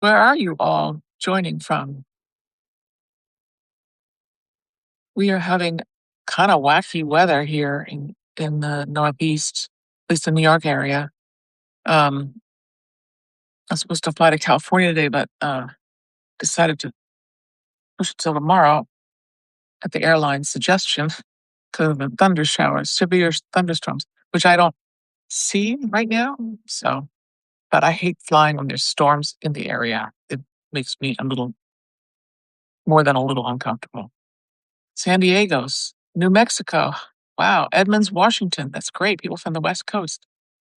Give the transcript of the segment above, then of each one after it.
Where are you all joining from? We are having kind of wacky weather here in the Northeast, at least the New York area. Um, I'm supposed to fly to California today, but decided to push it till tomorrow at the airline's suggestion because of the thunder showers, severe thunderstorms, which I don't see right now. So, but I hate flying when there's storms in the area. It makes me a little more than a little uncomfortable. San Diego's, New Mexico. Wow, Edmonds, Washington. That's great. People from the West Coast.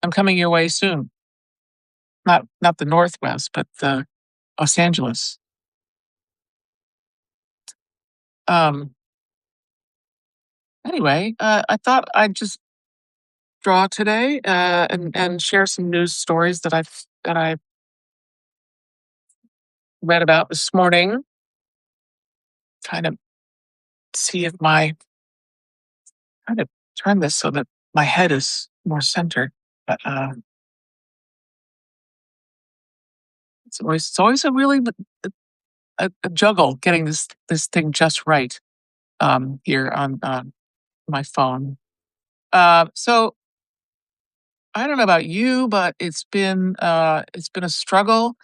I'm coming your way soon. Not the Northwest, but the Los Angeles. Um, anyway, I thought I'd just draw today and share some news stories that I read about this morning. Kind of see if my kind of turn this so that my head is more centered. But it's always a really a juggle getting this thing just right here on my phone. So I don't know about you, but it's been a struggle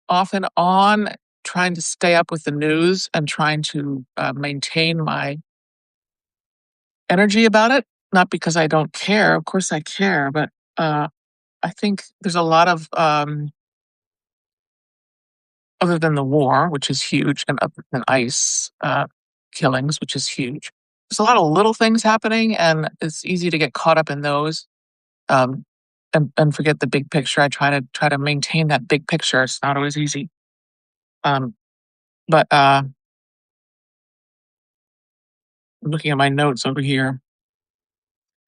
off and on trying to stay up with the news and trying to maintain my energy about it. Not because I don't care, of course I care, but uh, I think there's a lot of other than the war, which is huge, and other than ICE killings, which is huge. There's a lot of little things happening, and it's easy to get caught up in those um, and forget the big picture. I try to maintain that big picture. It's not always easy. Um, but looking at my notes over here,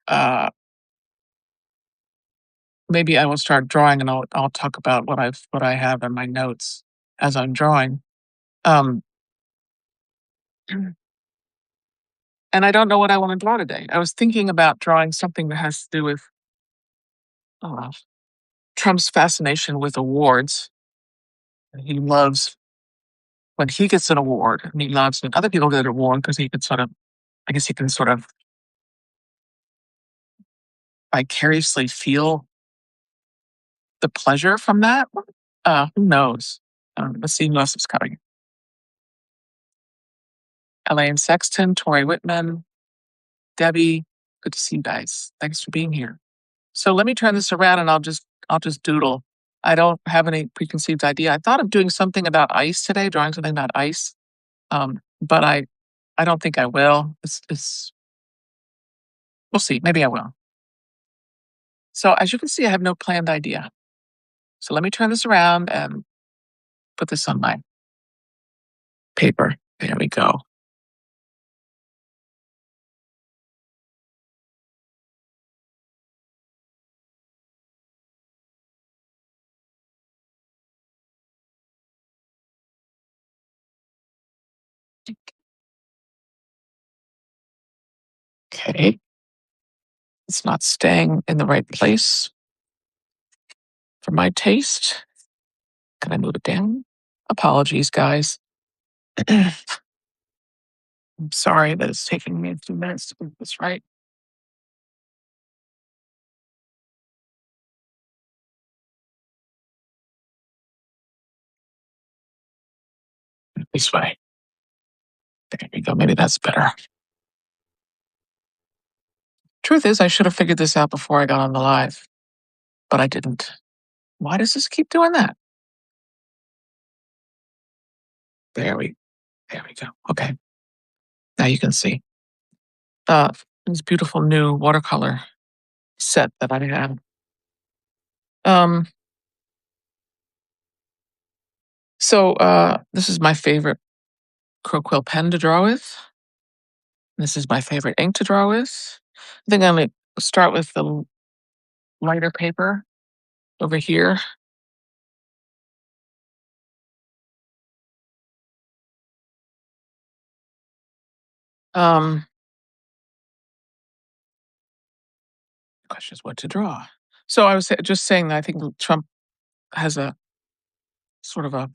uh, maybe I will start drawing, and I'll talk about what I have in my notes as I'm drawing. Um, and I don't know what I want to draw today. I was thinking about drawing something that has to do with uh, Trump's fascination with awards. He loves when he gets an award, and he loves when other people get an award because he can sort of, I guess, he can sort of vicariously feel the pleasure from that. Who knows? Let's see who else is coming. Elaine Sexton, Tori Whitman, Debbie. Good to see you guys. Thanks for being here. So let me turn this around, and I'll just doodle. I don't have any preconceived idea. I thought of doing something about ice today, drawing something about ice. But I don't think I will. It's we'll see. Maybe I will. So as you can see, I have no planned idea. So let me turn this around and put this on my paper. There we go. Okay. It's not staying in the right place for my taste. Can I move it down? Apologies, guys. I'm sorry that it's taking me a few minutes to get this right. This way. There we go. Maybe that's better. Truth is, I should have figured this out before I got on the live, but I didn't. Why does this keep doing that? There we there we go. Okay. Now you can see. Uh this beautiful new watercolor set that I have. Um this is my favorite Croquill pen to draw with. This is my favorite ink to draw with. I think I'm gonna start with the lighter paper over here. Um Question is what to draw. So I was just saying that I think Trump has a sort of a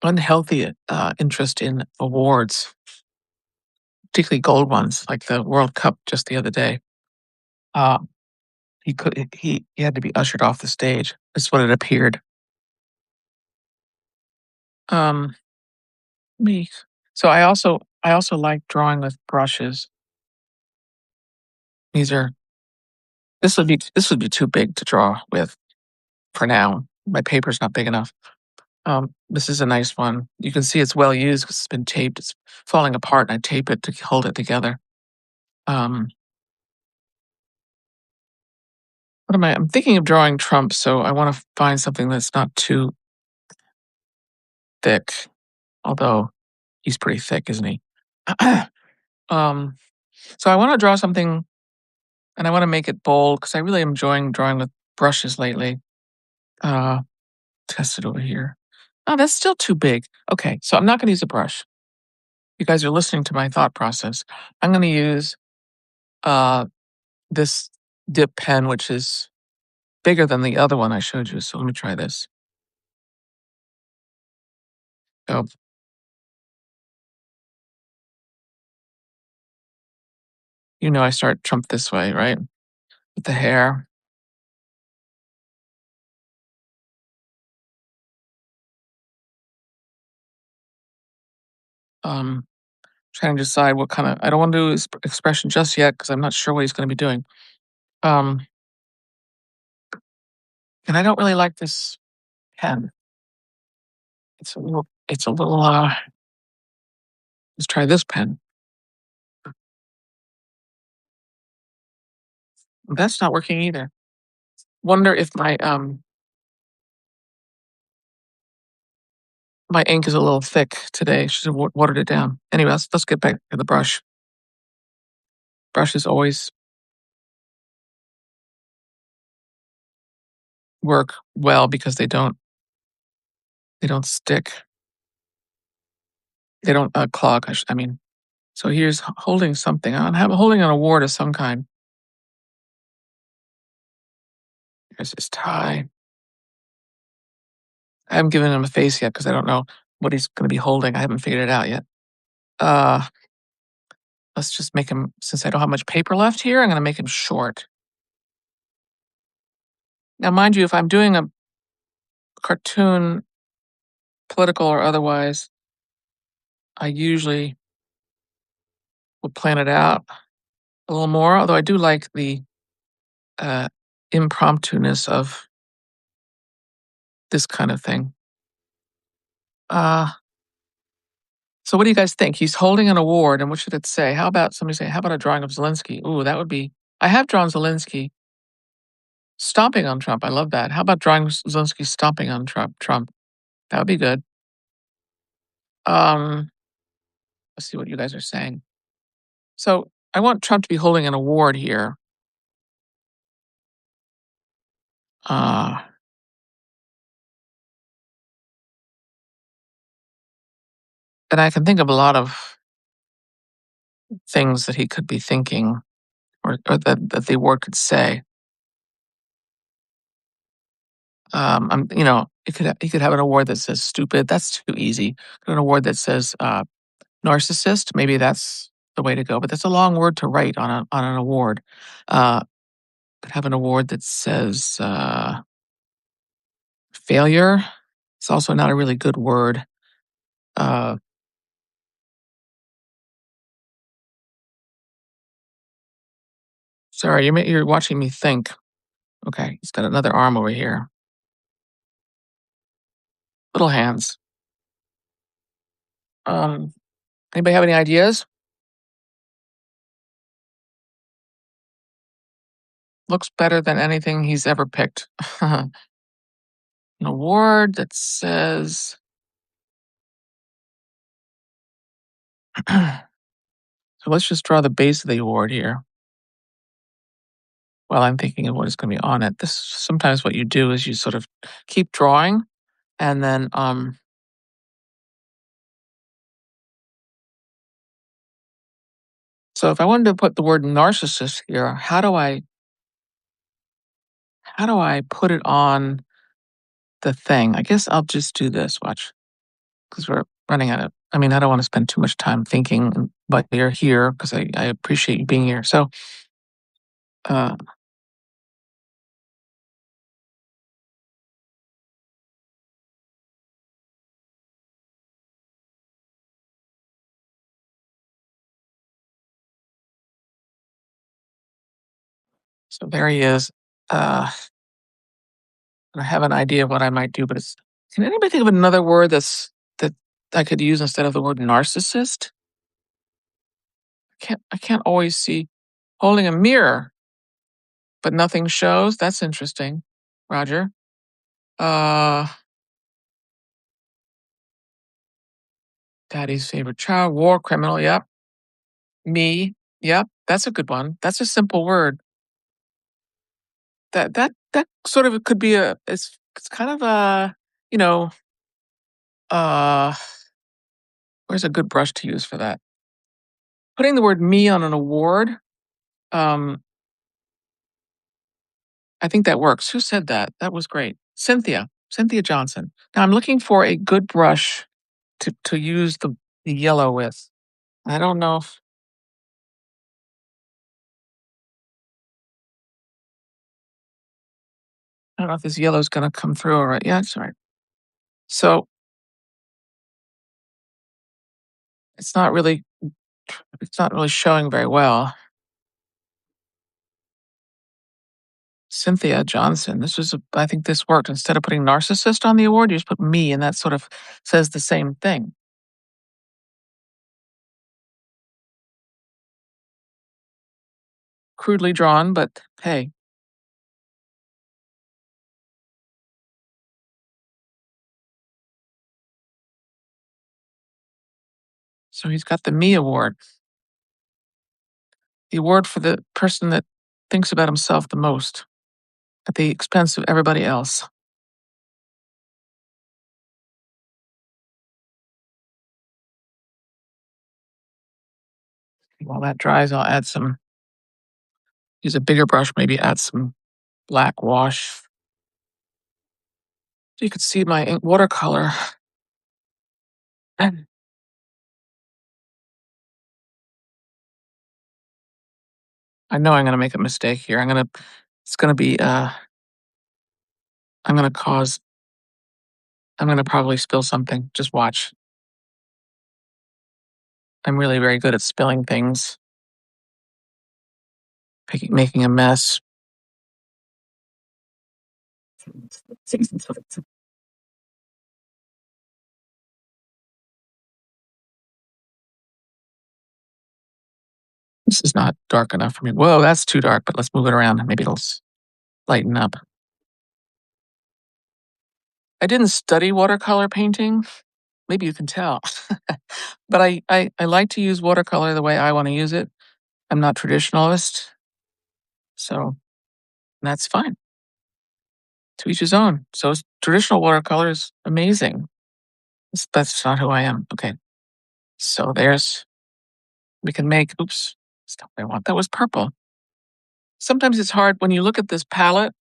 unhealthy interest in awards, particularly gold ones, like the World Cup just the other day. Uh, he had to be ushered off the stage. That's what it appeared. Um, me. So I also like drawing with brushes. These are this would be too big to draw with for now. My paper's not big enough. This is a nice one. You can see it's well used because it's been taped. It's falling apart, and I tape it to hold it together. Um, what am I? I'm thinking of drawing Trump, so I want to find something that's not too thick. Although he's pretty thick, isn't he? um, so I want to draw something, and I want to make it bold because I really am enjoying drawing with brushes lately. Uh, Test it over here. Oh, that's still too big. Okay, so I'm not going to use a brush. You guys are listening to my thought process. I'm going to use uh, this dip pen, which is bigger than the other one I showed you. So let me try this. Oh, I start Trump this way, right? With the hair. Um, Trying to decide what kind of. I don't want to do his expression just yet because I'm not sure what he's going to be doing. Um, and I don't really like this pen. It's a little. It's a little. Let's try this pen. That's not working either. Wonder if my ink is a little thick today. Should have watered it down. Anyway, let's get back to the brush. Brushes always work well because they don't stick. They don't clog. I mean, so here's holding something. I'm holding an award of some kind. Here's his tie. I haven't given him a face yet because I don't know what he's going to be holding. I haven't figured it out yet. Uh, let's just make him. Since I don't have much paper left here, I'm going to make him short. Now, mind you, if I'm doing a cartoon, political or otherwise, I usually will plan it out a little more. Although I do like the uh, impromptu-ness of this kind of thing. Uh, so what do you guys think? He's holding an award, and what should it say? How about somebody say, how about a drawing of Zelensky? Ooh, that would be. I have drawn Zelensky stomping on Trump. I love that. How about drawing Zelensky stomping on Trump? That would be good. Um, let's see what you guys are saying. So I want Trump to be holding an award here. Uh, and I can think of a lot of things that he could be thinking, or that the award could say. He could have an award that says stupid. That's too easy. An award that says narcissist. Maybe that's the way to go. But that's a long word to write on an award. Could have an award that says failure. It's also not a really good word. Uh, Sorry, you're watching me think. Okay, he's got another arm over here. Little hands. Um, Anybody have any ideas? Looks better than anything he's ever picked. An award that says. So let's just draw the base of the award here. While I'm thinking of what is going to be on it. This sometimes what you do is you sort of keep drawing, and then so if I wanted to put the word narcissist here, how do I put it on the thing. I guess I'll just do this. Watch, because we're running out of. I mean, I don't want to spend too much time thinking, but you're here because I appreciate you being here. Uh, so there he is. Uh, I have an idea of what I might do, but it's. Can anybody think of another word that I could use instead of the word narcissist? I can't always see holding a mirror, but nothing shows. That's interesting, Roger. Uh, Daddy's favorite child, war criminal. Yep. Me. Yep. That's a good one. That's a simple word. That sort of could be a. It's kind of a. You know. Uh, where's a good brush to use for that? Putting the word me on an award. Um, I think that works. Who said that? That was great. Cynthia Johnson. Now I'm looking for a good brush to use the yellow with. I don't know if I don't know if this yellow is gonna come through all right. Yeah, it's all right. So it's not really it's not really showing very well. Cynthia Johnson. I think this worked. Instead of putting narcissist on the award, you just put me, and that sort of says the same thing. Crudely drawn, but hey, so he's got the me award, the award for the person that thinks about himself the most at the expense of everybody else. While that dries, I'll use a bigger brush, maybe add some black wash. So you could see my watercolor. I know I'm going to make a mistake here. It's going to be, I'm going to cause, I'm going to probably spill something. Just watch. I'm really very good at spilling things, making a mess. This is not dark enough for me. Whoa, that's too dark, but let's move it around. Maybe it'll lighten up. I didn't study watercolor painting. Maybe you can tell. But I like to use watercolor the way I want to use it. I'm not traditionalist, so that's fine. To each his own. So traditional watercolor is amazing. That's not who I am. Okay. So we can make, oops, that's not what I want. That was purple. Sometimes it's hard when you look at this palette,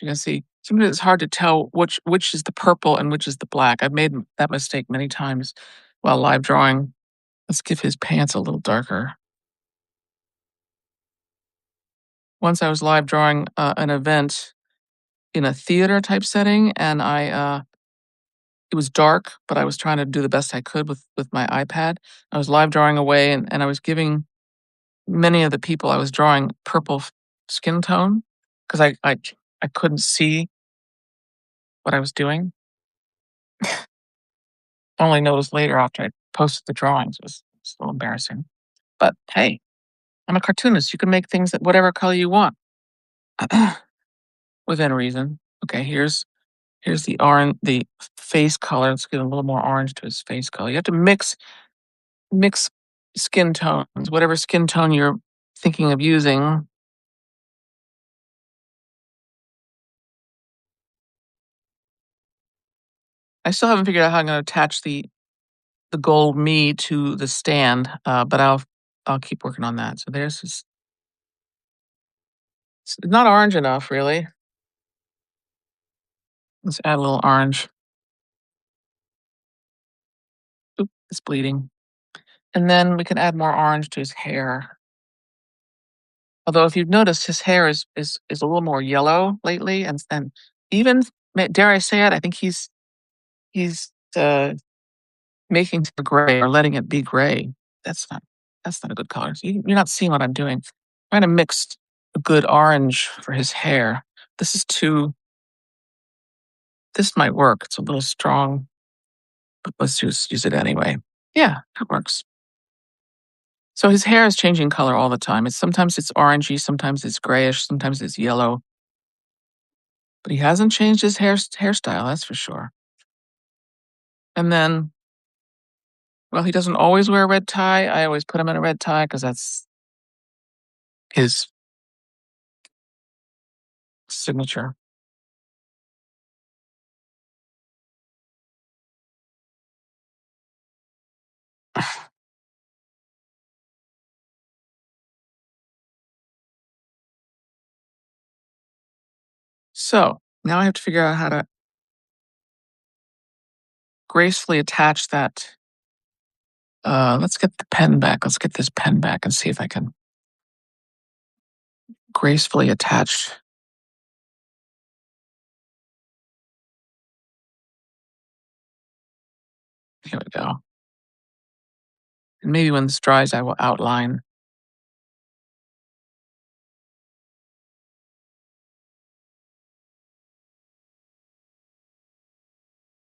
you can see, sometimes it's hard to tell which is the purple and which is the black. I've made that mistake many times while live drawing. Let's give his pants a little darker. Once I was live drawing an event in a theater type setting, and it was dark, but I was trying to do the best I could with my iPad. I was live drawing away, and I was giving many of the people I was drawing purple skin tone because I couldn't see what I was doing. Only noticed later after I posted the drawings. It was a little embarrassing. But hey, I'm a cartoonist. You can make things that whatever color you want within reason. Okay, here's the face color. Let's get a little more orange to his face color. You have to mix skin tones, whatever skin tone you're thinking of using. I still haven't figured out how I'm going to attach the gold me to the stand, but I'll keep working on that. So there's this. It's not orange enough, really. Let's add a little orange. Oop, it's bleeding. And then we can add more orange to his hair. Although if you've noticed, his hair is a little more yellow lately, and even dare I say it, I think he's making it gray or letting it be gray. That's not that's not a good color. So you're not seeing what I'm doing. Trying to mix a good orange for his hair. This is too. This might work. It's a little strong, but let's use it anyway. Yeah, that works. So his hair is changing color all the time. Sometimes it's orangey, sometimes it's grayish, sometimes it's yellow. But he hasn't changed his hairstyle, that's for sure. And then, well, he doesn't always wear a red tie. I always put him in a red tie because that's his signature. So now I have to figure out how to gracefully attach that. Let's get the pen back. Let's get this pen back and see if I can gracefully attach. Here we go. And maybe when this dries, I will outline.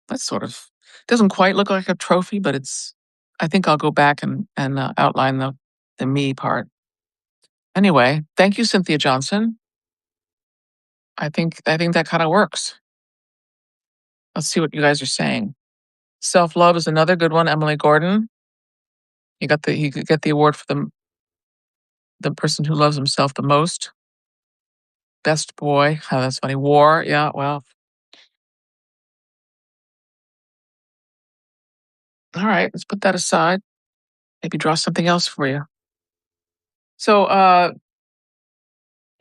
That's sort of doesn't quite look like a trophy, but it's. I think I'll go back and outline the me part. Anyway, thank you, Cynthia Johnson. I think that kind of works. Let's see what you guys are saying. Self love is another good one. Emily Gordon. He could get the award for the person who loves himself the most. Best boy. Oh, that's funny. War. Yeah. Well. All right. Let's put that aside. Maybe draw something else for you. So,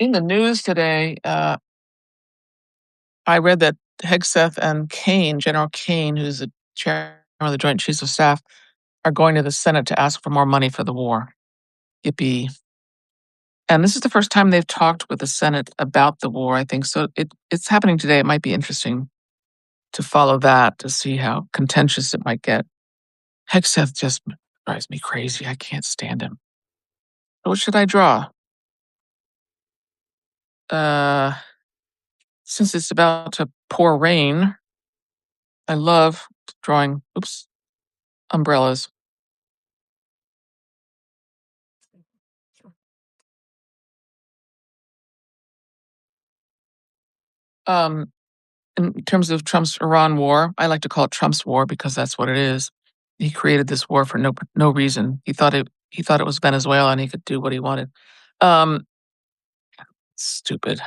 in the news today, I read that Hegseth and Kane, General Kane, who's the chairman of the Joint Chiefs of Staff, are going to the Senate to ask for more money for the war. Yippee. And this is the first time they've talked with the Senate about the war, I think. So it's happening today. It might be interesting to follow that to see how contentious it might get. Hegseth just drives me crazy. I can't stand him. What should I draw? Uh, since it's about to pour rain, I love drawing, umbrellas. Um, in terms of Trump's Iran war, I like to call it Trump's war because that's what it is. He created this war for no reason. He thought it was Venezuela and he could do what he wanted. Um, Stupid.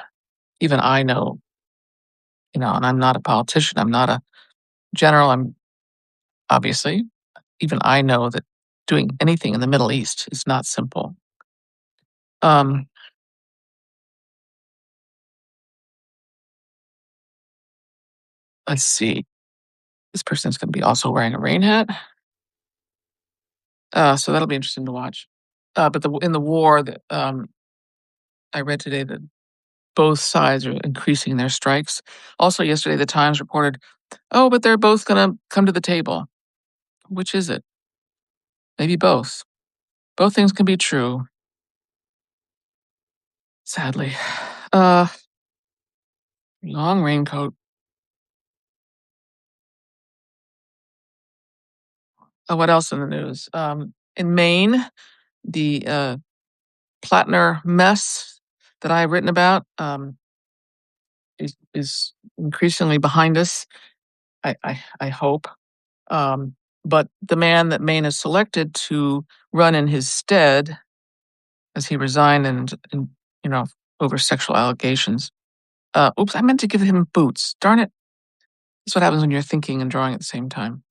Even I know, and I'm not a politician. I'm not a general. I'm obviously, even I know that doing anything in the Middle East is not simple. Um, let's see. This person's going to be also wearing a rain hat. So that'll be interesting to watch. But in the war, I read today that both sides are increasing their strikes. Also, yesterday, the Times reported, oh, but they're both going to come to the table. Which is it? Maybe both. Both things can be true. Sadly. Long raincoat. What else in the news? In Maine, the Plattner mess that I've written about is increasingly behind us. I hope. But the man that Maine has selected to run in his stead, as he resigned and over sexual allegations. I meant to give him boots. Darn it! That's what happens when you're thinking and drawing at the same time.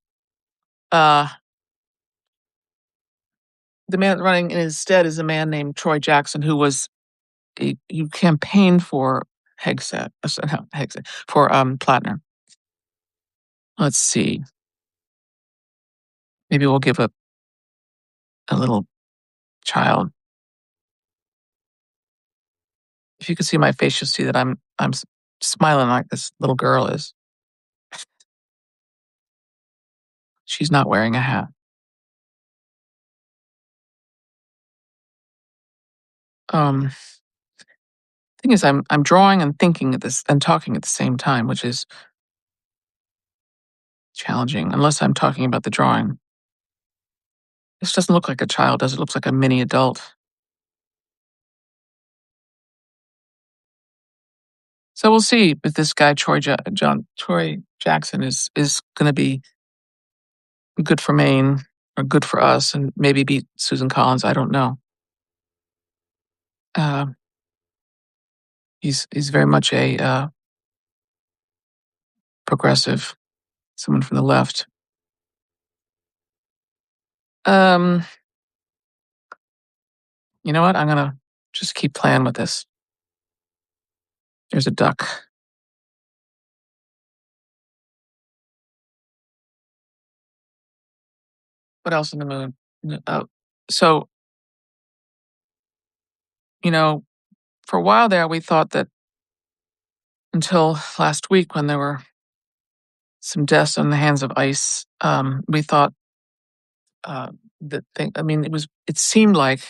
Uh, the man running in his stead is a man named Troy Jackson, who campaigned for Hegseth, no, Hegseth for Plattner. Let's see. Maybe we'll give a little child. If you can see my face, you'll see that I'm smiling like this little girl is. She's not wearing a hat. Um, Thing is, I'm drawing and thinking at this and talking at the same time, which is challenging. Unless I'm talking about the drawing. This doesn't look like a child, does it? It looks like a mini adult. So we'll see if this guy Troy Jackson is going to be good for Maine or good for us, and maybe beat Susan Collins. I don't know. Uh, he's very much a progressive, someone from the left. Um, you know what? I'm gonna just keep playing with this. There's a duck. What else in the moon? So you know, for a while there, we thought that until last week when there were some deaths on the hands of ICE, we thought uh, that thing. I mean, it seemed like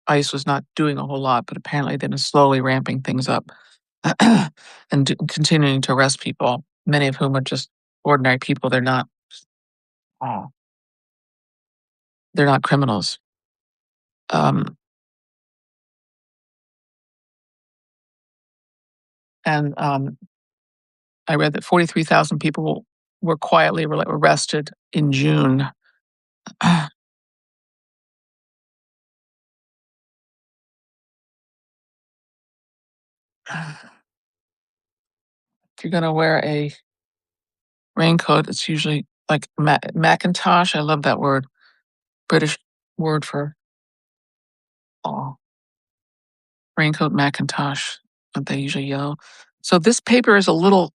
ICE was not doing a whole lot, but apparently they've been slowly ramping things up and continuing to arrest people, many of whom are just ordinary people. Uh, they're not criminals. Um, and I read that 43,000 people were quietly arrested in June. If you're going to wear a raincoat, it's usually like Macintosh. I love that word. British word for oh, raincoat, Macintosh. Aren't they usually yellow? So this paper is a little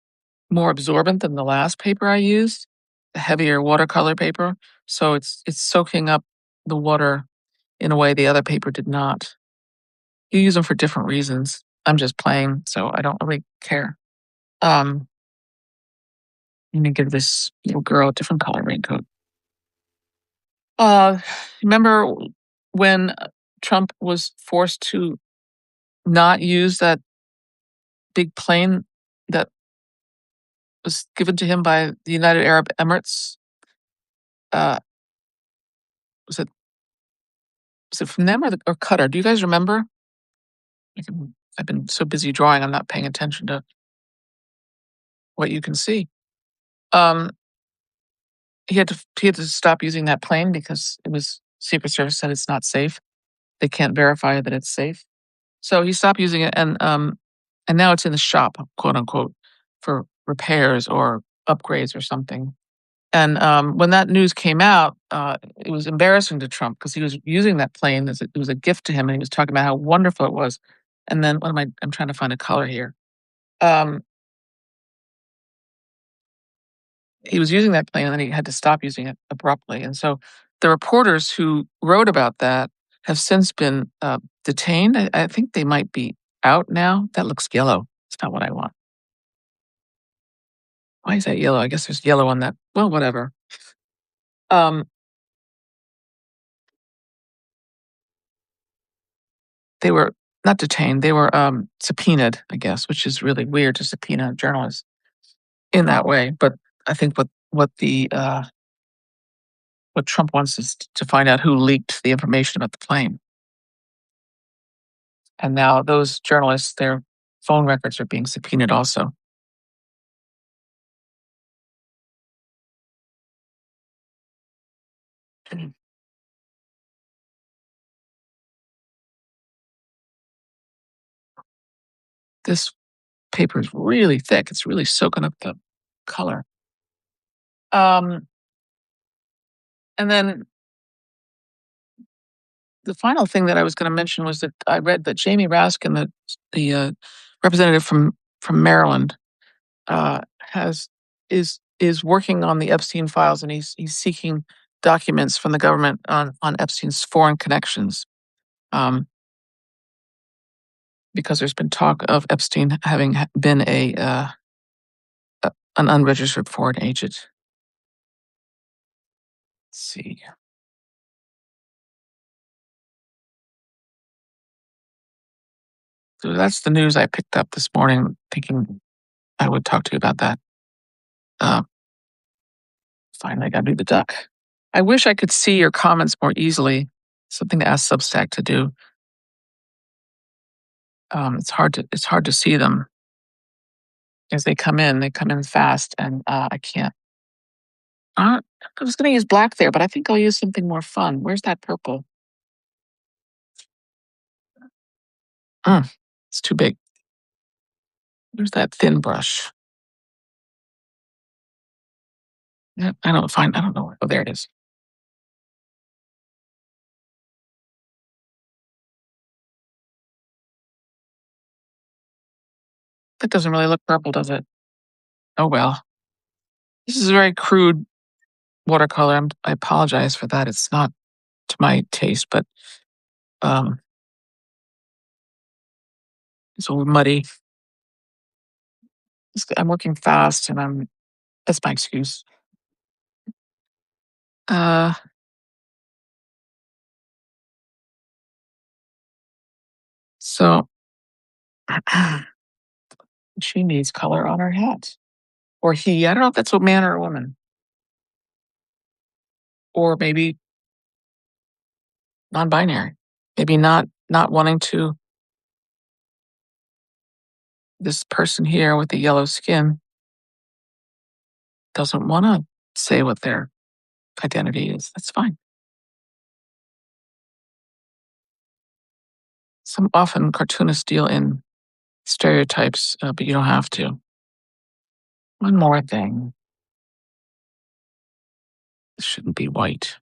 more absorbent than the last paper I used, the heavier watercolor paper. So it's soaking up the water in a way the other paper did not. You use them for different reasons. I'm just playing, so I don't really care. Um, I'm gonna give this little girl a different color raincoat. Uh, Remember when Trump was forced to not use that big plane that was given to him by the United Arab Emirates? Uh, was it was it from them or Qatar? Do you guys remember? I've been so busy drawing, I'm not paying attention to what you can see. Um, he had to stop using that plane because it was Secret Service said it's not safe. They can't verify that it's safe. So he stopped using it, and now it's in the shop, quote unquote, for repairs or upgrades or something. And when that news came out, it was embarrassing to Trump because he was using that plane it was a gift to him, and he was talking about how wonderful it was. And then what am I? I'm trying to find a color here. Um, he was using that plane, and then he had to stop using it abruptly. And so the reporters who wrote about that have since been detained. I think they might be out now. That looks yellow. It's not what I want. Why is that yellow? I guess there's yellow on that. Well, whatever. Um, they were not detained. They were subpoenaed, I guess, which is really weird to subpoena journalists in that way. But I think what Trump wants is to find out who leaked the information about the plane. And now those journalists, their phone records are being subpoenaed also. This paper is really thick. It's really soaking up the color. Um, and then the final thing that I was going to mention was that I read that Jamie Raskin, the representative from Maryland, has is is working on the Epstein files, and he's seeking documents from the government on Epstein's foreign connections, because there's been talk of Epstein having been an unregistered foreign agent. Let's see. So that's the news I picked up this morning, thinking I would talk to you about that. Uh, Finally, I got to do the duck. I wish I could see your comments more easily. Something to ask Substack to do. It's hard to see them as they come in. They come in fast, and I can't. I was going to use black there, but I think I'll use something more fun. Where's that purple? It's too big. Where's that thin brush? Yeah, I don't know. Oh, there it is. That doesn't really look purple, does it? Oh well. This is a very crude watercolor. I apologize for that. It's not to my taste, but um, it's a little muddy. I'm working fast, and that's my excuse. Uh, so she needs color on her hat, or he. I don't know if that's a man or a woman, or maybe non-binary. Maybe not wanting to. This person here with the yellow skin doesn't want to say what their identity is. That's fine. Some often cartoonists deal in stereotypes, but you don't have to. One more thing. This shouldn't be white.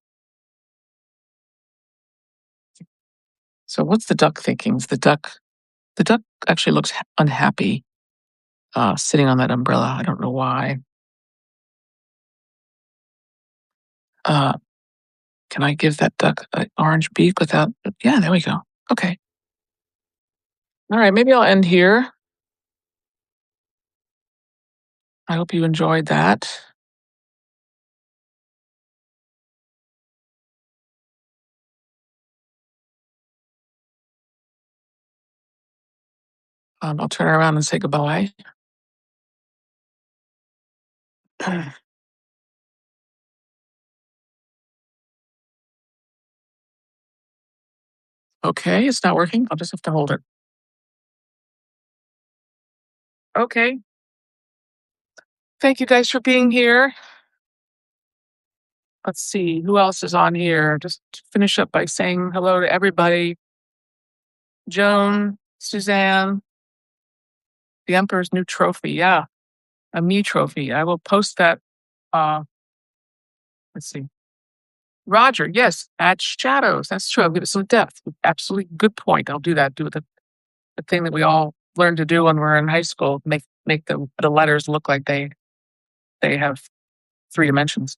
So what's the duck thinking? The duck actually looks unhappy, sitting on that umbrella. I don't know why. Can I give that duck an orange beak without? Yeah, there we go. Okay. All right, maybe I'll end here. I hope you enjoyed that. I'll turn around and say goodbye. Okay, it's not working. I'll just have to hold it. Okay. Thank you guys for being here. Let's see who else is on here. Just to finish up by saying hello to everybody. Joan, Suzanne, the Emperor's New Trophy. Yeah, a me trophy. I will post that. Let's see. Roger, yes, add shadows. That's true. I'll give it some depth. Absolutely good point. I'll do that. Do the thing that we all learned to do when we were in high school. Make the letters look like they have 3 dimensions.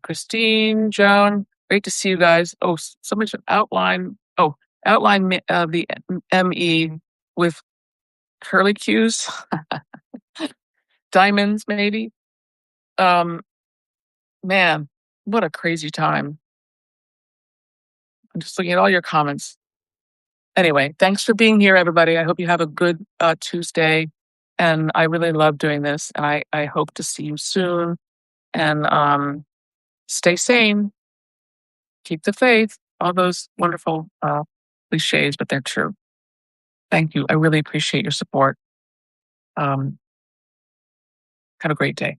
Christine, Joan, great to see you guys. Oh, so much outline. Oh, outline the ME with curly cues, diamonds, maybe. Man, what a crazy time. I'm just looking at all your comments. Anyway, thanks for being here, everybody. I hope you have a good Tuesday. And I really love doing this. And I hope to see you soon. And stay sane. Keep the faith. All those wonderful cliches, but they're true. Thank you. I really appreciate your support. Have a great day.